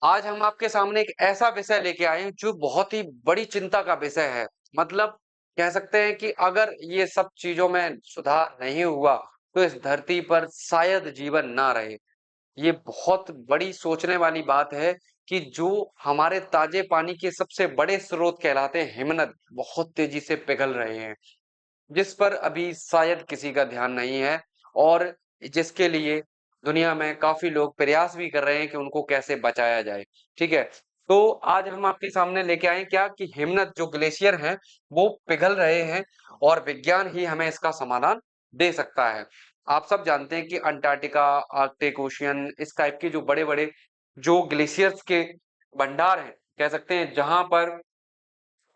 आज हम आपके सामने एक ऐसा विषय लेके आए हैं जो बहुत ही बड़ी चिंता का विषय है। मतलब कह सकते हैं कि अगर ये सब चीज़ों में सुधार नहीं हुआ, तो इस धरती पर शायद जीवन ना रहे। ये बहुत बड़ी सोचने वाली बात है कि जो हमारे ताजे पानी के सबसे बड़े स्रोत कहलाते हैं हिमनद, बहुत तेज़ी से पिघल रहे हैं। जिस पर अभी शायद किसी का ध्यान नहीं है और जिसके लिए दुनिया में काफ़ी लोग प्रयास भी कर रहे हैं कि उनको कैसे बचाया जाए, ठीक है? तो आज हम आपके सामने लेके आए हैं क्या कि हिमनद जो ग्लेशियर हैं, वो पिघल रहे हैं और विज्ञान ही हमें इसका समाधान दे सकता है। आप सब जानते हैं कि अंटार्कटिका, आर्कटिक ओशियन इस टाइप के जो बड़े-बड़े जो ग्लेशियर्स के भंडार हैं, कह सकते हैं जहाँ पर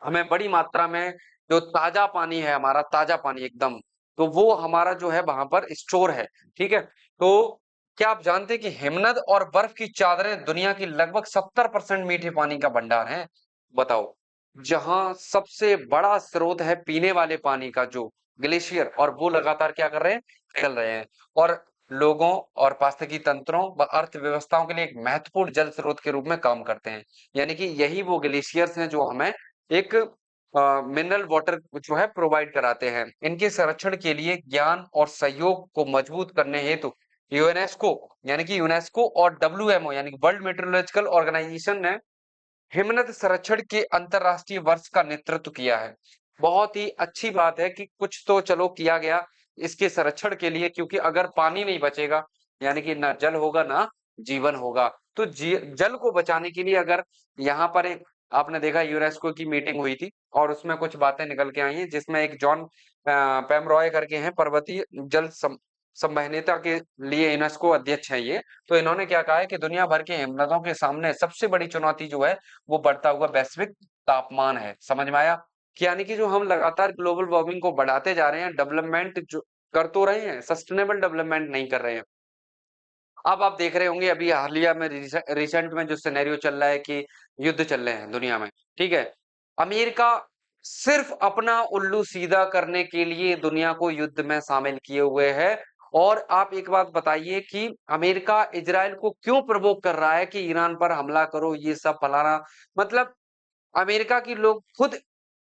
हमें बड़ी मात्रा में जो ताज़ा पानी है हमारा, ताज़ा पानी एकदम, तो वो हमारा जो है वहाँ पर स्टोर है, ठीक है? तो क्या आप जानते हैं कि हिमनद और बर्फ की चादरें दुनिया की लगभग 70% मीठे पानी का भंडार हैं? बताओ। जहाँ सबसे बड़ा स्रोत है पीने वाले पानी का जो ग्लेशियर और वो लगातार क्या कर रहे हैं? पिघल रहे हैं और लोगों और पारिस्थितिकी तंत्रों व अर्थव्यवस्थाओं के लिए एक महत्वपूर्ण जल स्रोत के रूप में काम करते हैं। यानी कि यही वो ग्लेशियर्स हैं जो हमें एक मिनरल वाटर जो है प्रोवाइड कराते हैं। इनके संरक्षण के लिए ज्ञान और सहयोग को मजबूत करने हेतु यूनेस्को यानी कि यूनेस्को और डब्ल्यूएमओ यानी कि वर्ल्ड मेट्रोलॉजिकल ऑर्गेनाइजेशन ने हिमनद संरक्षण के अंतरराष्ट्रीय वर्ष का नेतृत्व किया है। बहुत ही अच्छी बात है कि कुछ तो चलो किया गया इसके संरक्षण के लिए क्योंकि अगर पानी नहीं बचेगा यानी कि ना जल होगा ना जीवन होगा। तो जल को बचाने के लिए अगर यहाँ पर एक आपने देखा यूनेस्को की मीटिंग हुई थी और उसमें कुछ बातें निकल के आई हैं जिसमें एक जॉन पेमरॉय करके हैं पर्वतीय जल संवहनीयता के लिए यूनेस्को अध्यक्ष हैं ये। तो इन्होंने क्या कहा है कि दुनिया भर के हिमनदों के सामने सबसे बड़ी चुनौती जो है वो बढ़ता हुआ वैश्विक तापमान है। समझ में आया? कि यानी कि जो हम लगातार ग्लोबल वार्मिंग को बढ़ाते जा रहे हैं, डेवलपमेंट जो कर तो रहे हैं, सस्टेनेबल डेवलपमेंट नहीं कर रहे हैं। अब आप देख रहे होंगे अभी हालिया में रिसेंट में जो सिनेरियो चल रहा है कि युद्ध चल रहे हैं दुनिया में, ठीक है? अमेरिका सिर्फ अपना उल्लू सीधा करने के लिए दुनिया को युद्ध में शामिल किए हुए है और आप एक बात बताइए कि अमेरिका इज़राइल को क्यों प्रवोक कर रहा है कि ईरान पर हमला करो, ये सब फलाना मतलब अमेरिका की लोग खुद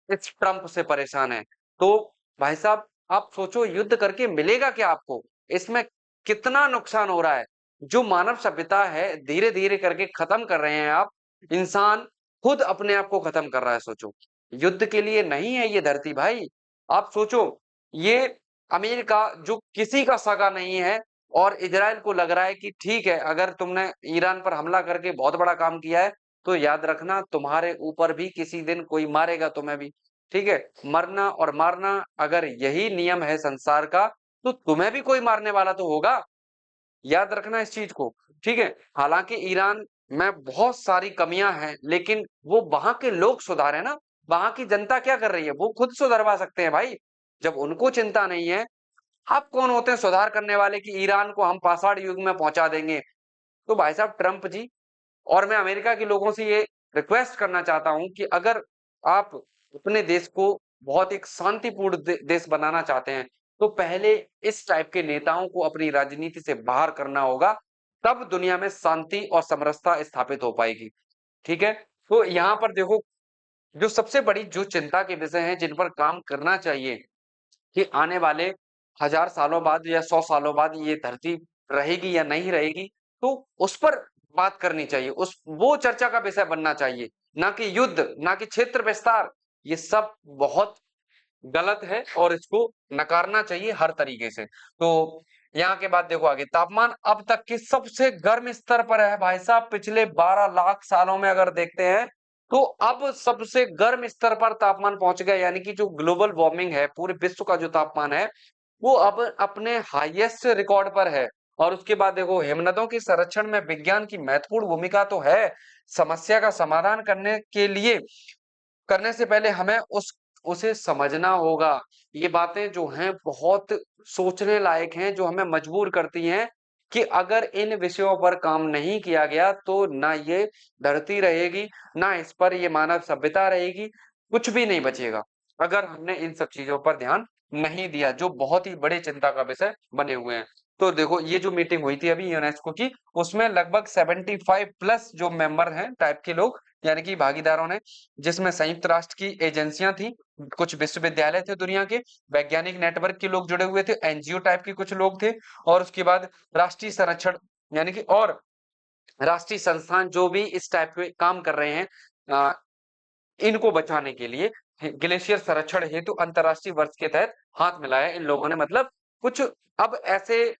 इस ट्रम्प से परेशान हैं। तो भाई साहब आप सोचो युद्ध करके मिलेगा क्या आपको? इसमें कितना नुकसान हो रहा है? जो मानव सभ्यता है धीरे-धीरे करके खत्म कर रहे हैं आप। इंसान खुद अपने आप को खत्म कर रहा है सोचो। युद्ध के लिए नहीं है ये धरती भाई। आप सोचो ये अमेरिका जो किसी का सगा नहीं है और इज़राइल को लग रहा है कि ठीक है अगर तुमने ईरान पर हमला करके बहुत बड़ा काम किया है तो याद रखना तुम्हारे ऊपर भी किसी दिन कोई मारेगा तुम्हें भी, ठीक है? मरना और मारना अगर यही नियम है संसार का, तो तुम्हें भी कोई मारने वाला तो होगा। याद रखना इस चीज़ को, ठीक है? हालाँकि ईरान में बहुत सारी कमियाँ हैं, लेकिन वो वहाँ के लोग सुधारे ना, वहाँ की जनता क्या कर रही है? वो खुद सुधरवा सकते हैं भाई। जब उनको चिंता नहीं है, आप कौन होते हैं सुधार करने वाले कि ईरान को हम पाषाण युग में पहुँचा देंगे? तो भाई साहब ट्रम्प जी और मैं अमेरिका के लोगों से ये रिक्वेस्ट करना चाहता हूँ कि अगर आप अपने देश को बहुत एक शांतिपूर्ण देश बनाना चाहते हैं, तो पहले इस टाइप के नेताओं को अपनी राजनीति से बाहर करना होगा, तब दुनिया में शांति और समरसता स्थापित हो पाएगी। ठीक है? तो यहाँ पर देखो, जो सबसे बड़ी जो चिंता के विषय हैं, जिन पर काम करना चाहिए कि आने वाले 1000 सालों बाद या 100 सालों बाद ये धरती रहेगी या नहीं रहेगी, तो उस पर बात करनी चाहिए। उस वो चर्चा का विषय बनना चाहिए, ना कि युद्ध, ना कि क्षेत्र विस्तार। ये सब बहुत गलत है और इसको नकारना चाहिए हर तरीके से। तो यहाँ के बाद देखो आगे तापमान अब तक के सबसे गर्म स्तर पर है भाई साहब पिछले 12 लाख सालों में अगर देखते हैं, तो अब सबसे गर्म स्तर पर तापमान पहुँच गया यानी कि जो ग्लोबल वार्मिंग है, पूरे विश्व का जो तापमान है, वो अब अपने हाईएस्ट रिकॉर्ड पर है। और उसके बाद देखो हिमनदों के संरक्षण में विज्ञान की महत्वपूर्ण भूमिका तो है, समस्या का समाधान करने के लिए करने से पहले हमें उसे समझना होगा। ये बातें जो हैं बहुत सोचने लायक हैं, जो हमें मजबूर करती हैं कि अगर इन विषयों पर काम नहीं किया गया तो ना ये धरती रहेगी, ना इस पर ये मानव सभ्यता रहेगी, कुछ भी नहीं बचेगा। अगर हमने इन सब चीज़ों पर ध्यान नहीं दिया, जो बहुत ही बड़ी चिंता का विषय बने हुए हैं। तो देखो ये जो मीटिंग हुई थी अभी यूनेस्को की, उसमें लगभग 75 प्लस जो मेंबर हैं टाइप के लोग, यानी कि भागीदारों ने, जिसमें संयुक्त राष्ट्र की एजेंसियां थी, कुछ विश्वविद्यालय थे दुनिया के, वैज्ञानिक नेटवर्क के लोग जुड़े हुए थे, एनजीओ टाइप के कुछ लोग थे, और उसके बाद राष्ट्रीय संरक्षण यानी कि और राष्ट्रीय संस्थान जो भी इस टाइप के काम कर रहे हैं इनको बचाने के लिए ग्लेशियर संरक्षण हेतु अंतरराष्ट्रीय वर्ष के तहत हाथ मिलाया इन लोगों ने। मतलब कुछ अब ऐसे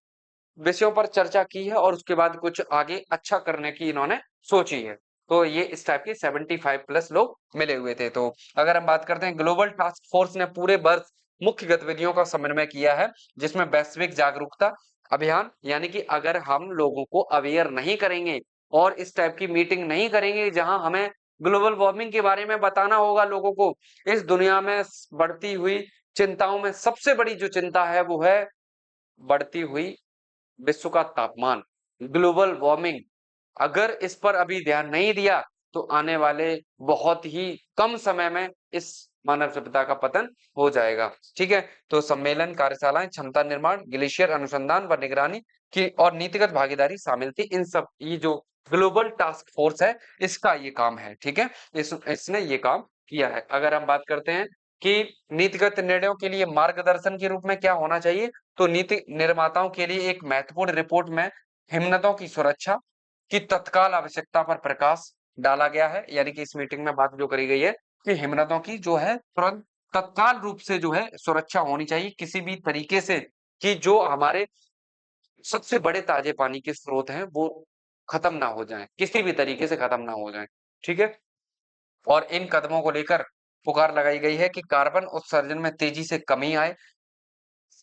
विषयों पर चर्चा की है और उसके बाद कुछ आगे अच्छा करने की इन्होंने सोची है। तो ये इस टाइप के 75 प्लस लोग मिले हुए थे। तो अगर हम बात करते हैं, ग्लोबल टास्क फोर्स ने पूरे वर्ष मुख्य गतिविधियों का समन्वय किया है, जिसमें वैश्विक जागरूकता अभियान, यानी कि अगर हम लोगों को अवेयर नहीं करेंगे और इस टाइप की मीटिंग नहीं करेंगे जहां हमें ग्लोबल वार्मिंग के बारे में बताना होगा लोगों को, इस दुनिया में बढ़ती हुई चिंताओं में सबसे बड़ी जो चिंता है वो है बढ़ती हुई विश्व का तापमान, ग्लोबल वार्मिंग। अगर इस पर अभी ध्यान नहीं दिया तो आने वाले बहुत ही कम समय में इस मानव सभ्यता का पतन हो जाएगा। ठीक है, तो सम्मेलन, कार्यशालाएं, क्षमता निर्माण, ग्लेशियर अनुसंधान व निगरानी की और नीतिगत भागीदारी शामिल थी। इन सब ये जो ग्लोबल टास्क फोर्स है इसका ये काम है। ठीक है, इसने ये काम किया है। अगर हम बात करते हैं कि नीतिगत निर्णयों के लिए मार्गदर्शन के रूप में क्या होना चाहिए, तो नीति निर्माताओं के लिए एक महत्वपूर्ण रिपोर्ट में हिमनदों की सुरक्षा की तत्काल आवश्यकता पर प्रकाश डाला गया है। यानी कि इस मीटिंग में बात जो करी गई है कि हिमनदों की जो है तुरंत तत्काल रूप से जो है सुरक्षा होनी चाहिए किसी भी तरीके से, कि जो हमारे सबसे बड़े ताजे पानी के स्रोत हैं वो खत्म ना हो जाएं, किसी भी तरीके से खत्म ना हो जाएं। ठीक है, और इन कदमों को लेकर पुकार लगाई गई है कि कार्बन उत्सर्जन में तेजी से कमी आए।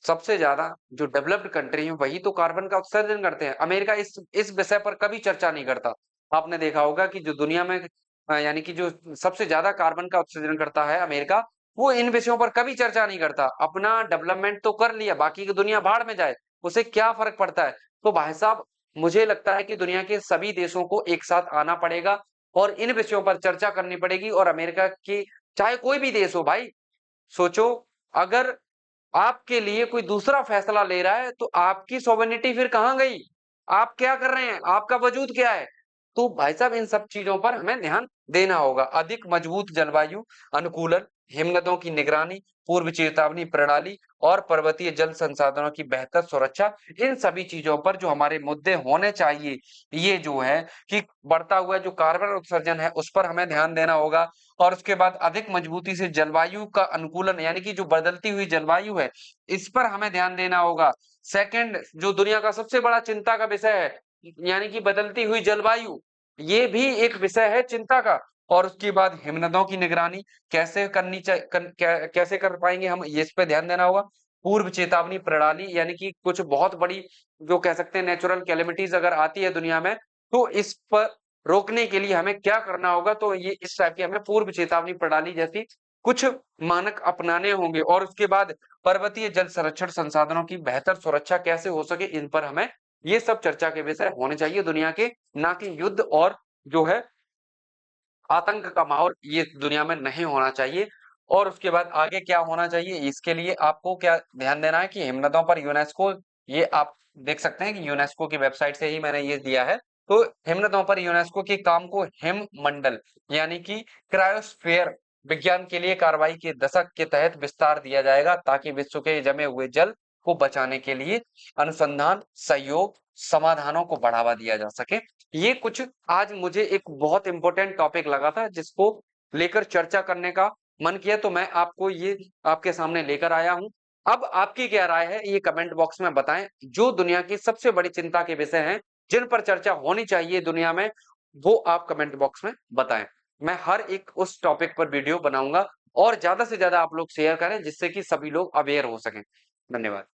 सबसे ज्यादा जो डेवलप्ड कंट्री है वही तो कार्बन का उत्सर्जन करते हैं। अमेरिका इस विषय पर कभी चर्चा नहीं करता। आपने देखा होगा कि जो दुनिया में यानी कि जो सबसे ज्यादा कार्बन का उत्सर्जन करता है अमेरिका, वो इन विषयों पर कभी चर्चा नहीं करता। अपना डेवलपमेंट तो कर लिया, बाकी की दुनिया भाड़ में जाए, उसे क्या फर्क पड़ता है। तो भाई साहब, मुझे लगता है कि दुनिया के सभी देशों को एक साथ आना पड़ेगा और इन विषयों पर चर्चा करनी पड़ेगी। और अमेरिका की, चाहे कोई भी देश हो भाई, सोचो, अगर आपके लिए कोई दूसरा फैसला ले रहा है तो आपकी सोवेनिटी फिर कहां गई? आप क्या कर रहे हैं? आपका वजूद क्या है? तो भाई साहब, इन सब चीजों पर हमें ध्यान देना होगा। अधिक मजबूत जलवायु अनुकूलन, हिमनदों की निगरानी, पूर्व चेतावनी प्रणाली और पर्वतीय जल संसाधनों की बेहतर सुरक्षा, इन सभी चीजों पर जो हमारे मुद्दे होने चाहिए, ये जो है कि बढ़ता हुआ जो कार्बन उत्सर्जन है उस पर हमें ध्यान देना होगा। और उसके बाद अधिक मजबूती से जलवायु का अनुकूलन, यानी कि जो बदलती हुई जलवायु है इस पर हमें ध्यान देना होगा। सेकंड, जो दुनिया का सबसे बड़ा चिंता का विषय है, यानी कि बदलती हुई जलवायु, ये भी एक विषय है चिंता का। और उसके बाद हिमनदों की निगरानी कैसे करनी चाहिए, कैसे कर पाएंगे हम, ये इस पे ध्यान देना होगा। पूर्व चेतावनी प्रणाली, यानी कि कुछ बहुत बड़ी जो कह सकते हैं नेचुरल कैलेमिटीज अगर आती है दुनिया में, तो इस पर रोकने के लिए हमें क्या करना होगा, तो ये इस टाइप की हमें पूर्व चेतावनी प्रणाली जैसी कुछ मानक अपनाने होंगे। और उसके बाद पर्वतीय जल संरक्षण संसाधनों की बेहतर सुरक्षा कैसे हो सके, इन पर हमें ये सब चर्चा के विषय होने चाहिए दुनिया के, ना कि युद्ध और जो है आतंक का माहौल ये दुनिया में नहीं होना चाहिए। और उसके बाद आगे क्या होना चाहिए, इसके लिए आपको क्या ध्यान देना है कि हिमनदों पर यूनेस्को, ये आप देख सकते हैं कि यूनेस्को की वेबसाइट से ही मैंने ये दिया है। तो हिमनदों पर यूनेस्को के काम को हिम मंडल, यानी कि क्रायोस्फीयर विज्ञान के लिए कार्रवाई के दशक के तहत विस्तार दिया जाएगा, ताकि विश्व के जमे हुए जल को बचाने के लिए अनुसंधान, सहयोग, समाधानों को बढ़ावा दिया जा सके। ये कुछ आज मुझे एक बहुत इंपॉर्टेंट टॉपिक लगा था जिसको लेकर चर्चा करने का मन किया, तो मैं आपको ये आपके सामने लेकर आया हूं। अब आपकी क्या राय है ये कमेंट बॉक्स में बताएं। जो दुनिया की सबसे बड़ी चिंता के विषय हैं जिन पर चर्चा होनी चाहिए दुनिया में, वो आप कमेंट बॉक्स में बताएं। मैं हर एक उस टॉपिक पर वीडियो बनाऊंगा और ज्यादा से ज्यादा आप लोग शेयर करें जिससे कि सभी लोग अवेयर हो सकें। धन्यवाद।